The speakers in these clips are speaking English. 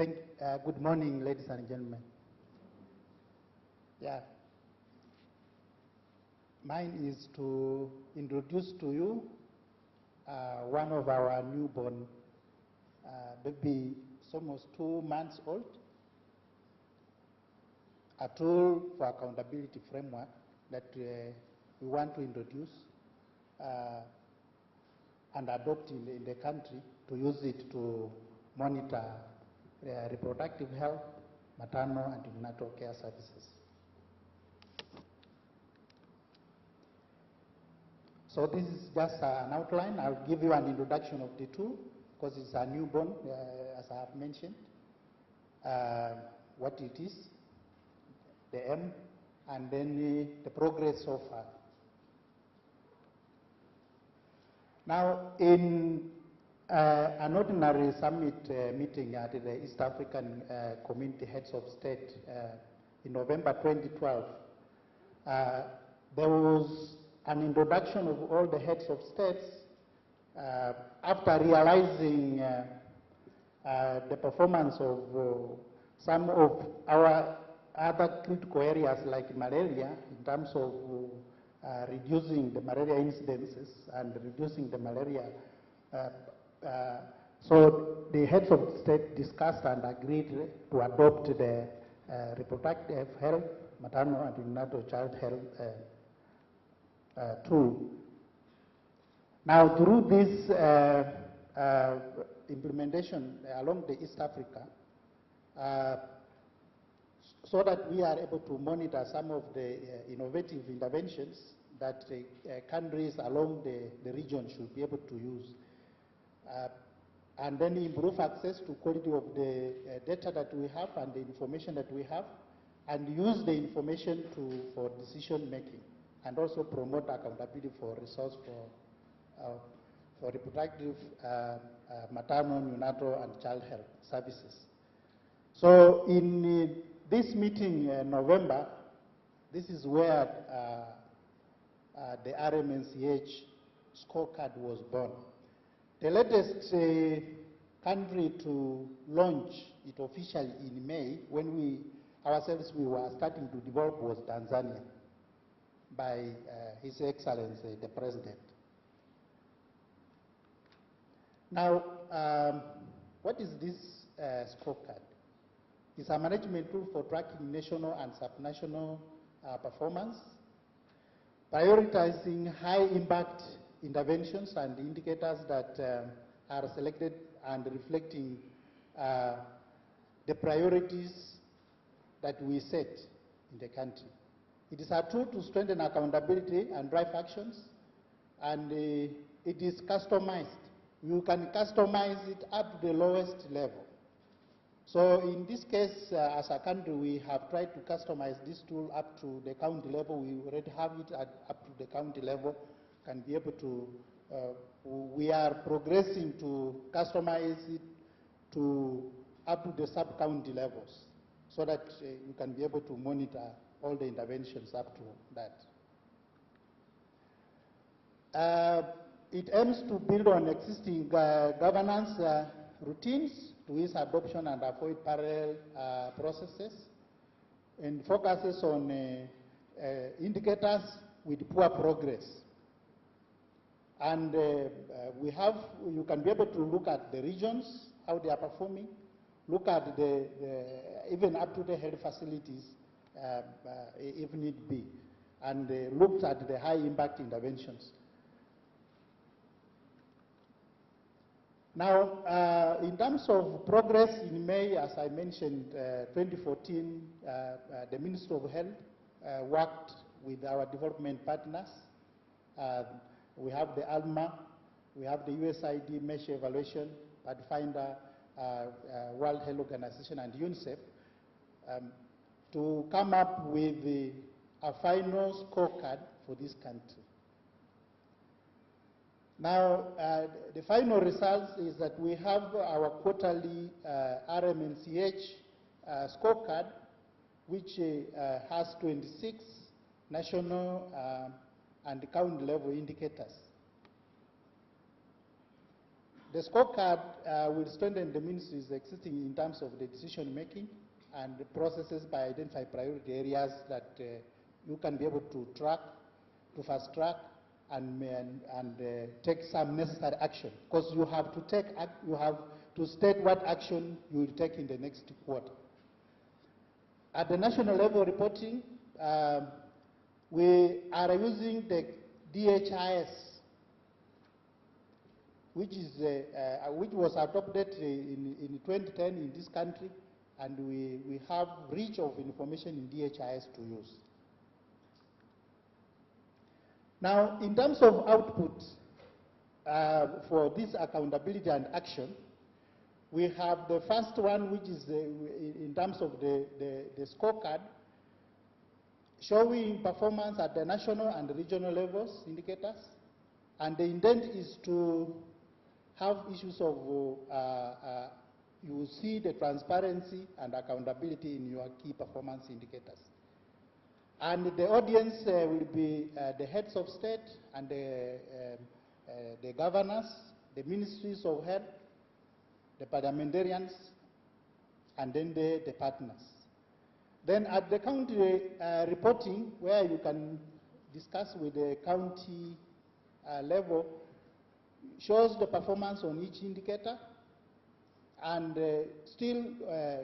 Good morning, ladies and gentlemen. Yeah. Mine is to introduce to you one of our newborn baby, almost 2 months old, a tool for accountability framework that we want to introduce and adopt in the country to use it to monitor reproductive health, maternal and neonatal care services. So this is just an outline. I'll give you an introduction of the tool because it's a newborn, as I have mentioned, what it is, the aim, and then the progress so far. Now, in an ordinary summit meeting at the East African Community Heads of State in November 2012, there was an introduction of all the heads of states after realizing the performance of some of our other critical areas like malaria in terms of reducing the malaria incidences and reducing the malaria. So the heads of state discussed and agreed to adopt the reproductive health, maternal and neonatal child health tool. Now, through this implementation along the East Africa, so that we are able to monitor some of the innovative interventions that countries along the region should be able to use, and then improve access to quality of the data that we have and the information that we have, and use the information for decision making, and also promote accountability for resource for reproductive, maternal, neonatal, and child health services. So in this meeting in November, this is where the RMNCH scorecard was born. The latest country to launch it officially in May, when we were starting to develop, was Tanzania, by His Excellency the President. Now, what is this scorecard? It's a management tool for tracking national and subnational performance, prioritizing high-impact interventions and indicators that are selected and reflecting the priorities that we set in the country. It is a tool to strengthen accountability and drive actions, and it is customized. You can customize it up to the lowest level. So in this case, as a country, we have tried to customize this tool up to the county level. We already have it up to the county level, can be able to, we are progressing to customize it to up to the sub-county levels, so that you can be able to monitor all the interventions up to that. It aims to build on existing governance routines to ease adoption and avoid parallel processes, and focuses on indicators with poor progress. And you can be able to look at the regions, how they are performing, look at even up to the health facilities, if need be, and looked at the high impact interventions. Now, in terms of progress in May, as I mentioned, 2014, the Ministry of Health worked with our development partners. We have the ALMA, we have the USAID Mesh Evaluation, Pathfinder, World Health Organization, and UNICEF, to come up with a final scorecard for this country. Now, the final result is that we have our quarterly RMNCH scorecard, which has 26 national and county level indicators. The scorecard will strengthen the ministry's existing in terms of the decision making and the processes by identify priority areas that you can be able to track, to fast track, and take some necessary action. Because you have to state what action you will take in the next quarter. At the national level reporting, we are using the DHIS, which was adopted in 2010 in this country, and we have reach of information in DHIS to use. Now, in terms of output for this accountability and action, we have the first one, which is in terms of the scorecard, showing performance at the national and regional levels, indicators. And the intent is to have issues of, you will see the transparency and accountability in your key performance indicators. And the audience will be the heads of state and the governors, the ministries of health, the parliamentarians, and then the partners. Then at the county reporting, where you can discuss with the county level, shows the performance on each indicator, and still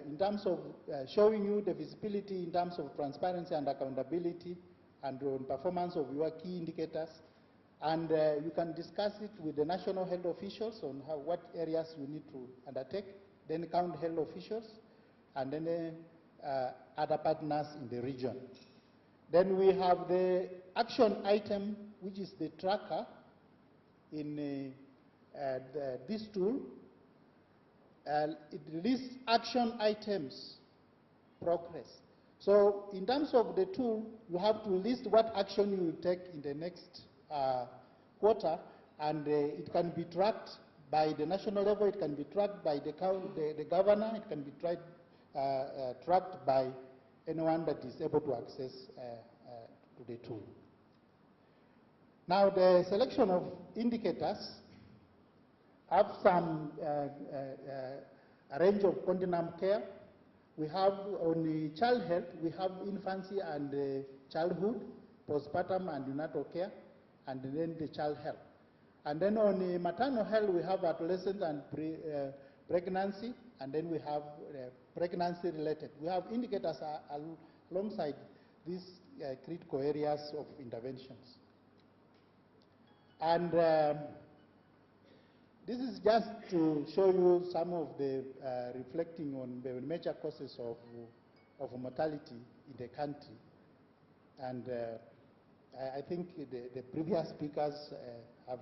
in terms of showing you the visibility in terms of transparency and accountability and on performance of your key indicators. And you can discuss it with the national health officials on what areas you need to undertake, then county health officials, and then other partners in the region. Then we have the action item, which is the tracker in this tool. It lists action items, progress. So in terms of the tool, you have to list what action you will take in the next quarter, and it can be tracked by the national level, it can be tracked by the governor, it can be tracked by anyone that is able to access to the tool. Now, the selection of indicators have some a range of continuum care. We have on the child health, we have infancy and childhood, postpartum and neonatal care, and then the child health. And then on the maternal health, we have adolescent and pregnancy, and then we have pregnancy related. We have indicators alongside these critical areas of interventions. And this is just to show you some of the reflecting on the major causes of mortality in the country. And I think the previous speakers have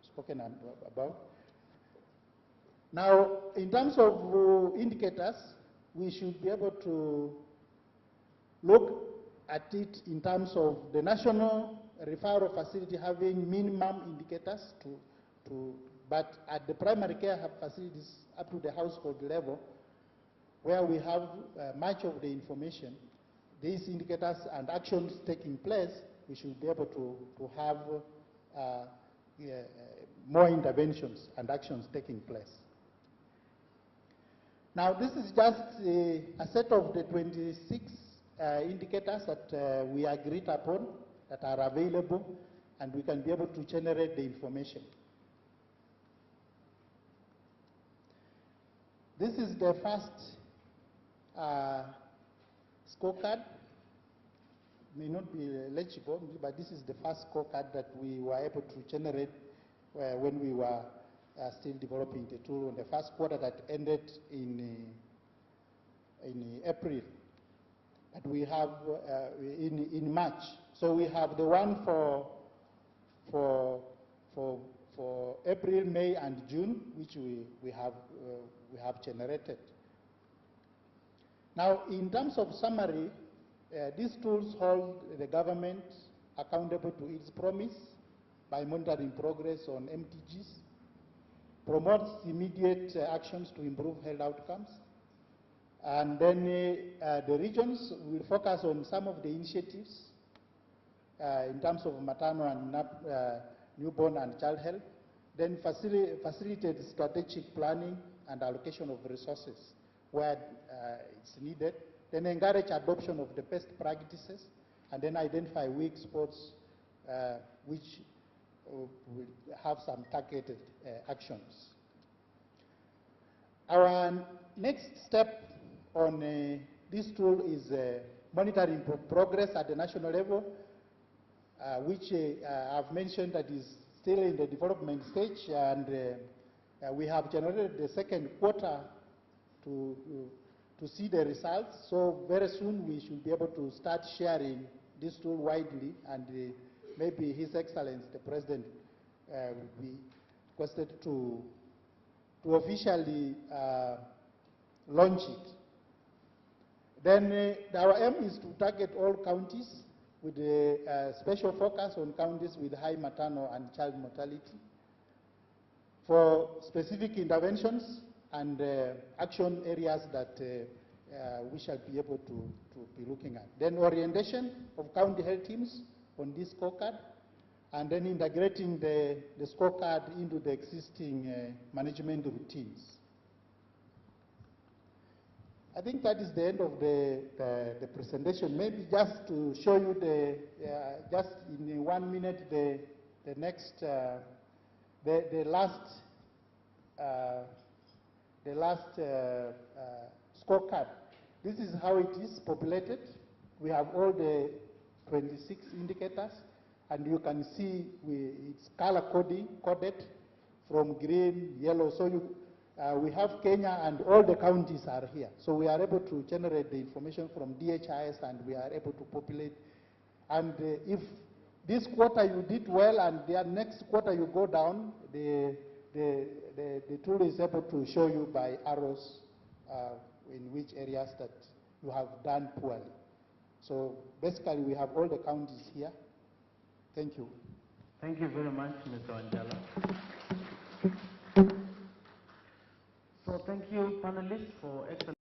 spoken about. Now, in terms of indicators, we should be able to look at it in terms of the national referral facility having minimum indicators but at the primary care facilities up to the household level, where we have much of the information, these indicators and actions taking place, we should be able to have more interventions and actions taking place. Now, this is just a set of the 26 indicators that we agreed upon that are available, and we can be able to generate the information. This is the first scorecard. May not be legible, but this is the first scorecard that we were able to generate when we were still developing the tool in the first quarter that ended in April. But we have in March. So we have the one for April, May, and June, which we have generated. Now, in terms of summary, these tools hold the government accountable to its promise by monitoring progress on MTGs, promotes immediate actions to improve health outcomes, and then the regions will focus on some of the initiatives in terms of maternal and newborn and child health, Then facilitate strategic planning and allocation of resources where it's needed. Then encourage adoption of the best practices, and then identify weak spots which will have some targeted actions. Our next step on this tool is monitoring progress at the national level, which I've mentioned that is still in the development stage, and we have generated the second quarter to see the results. So very soon we should be able to start sharing this tool widely, and maybe His Excellency the President will be requested to officially launch it. Then our aim is to target all counties with a special focus on counties with high maternal and child mortality for specific interventions and action areas that we shall be able to be looking at. Then orientation of county health teams on this scorecard, and then integrating the scorecard into the existing management routines. I think that is the end of the presentation. Maybe just to show you just in 1 minute, the next, the last scorecard. This is how it is populated. We have all the 26 indicators, and you can see it's color coded from green, yellow. So we have Kenya, and all the counties are here. So we are able to generate the information from DHIS, and we are able to populate. And if this quarter you did well, and the next quarter you go down, the tool is able to show you by arrows in which areas that you have done poorly. So basically, we have all the counties here. Thank you. Thank you very much, Mr. Wanjala. So thank you, panelists, for excellent.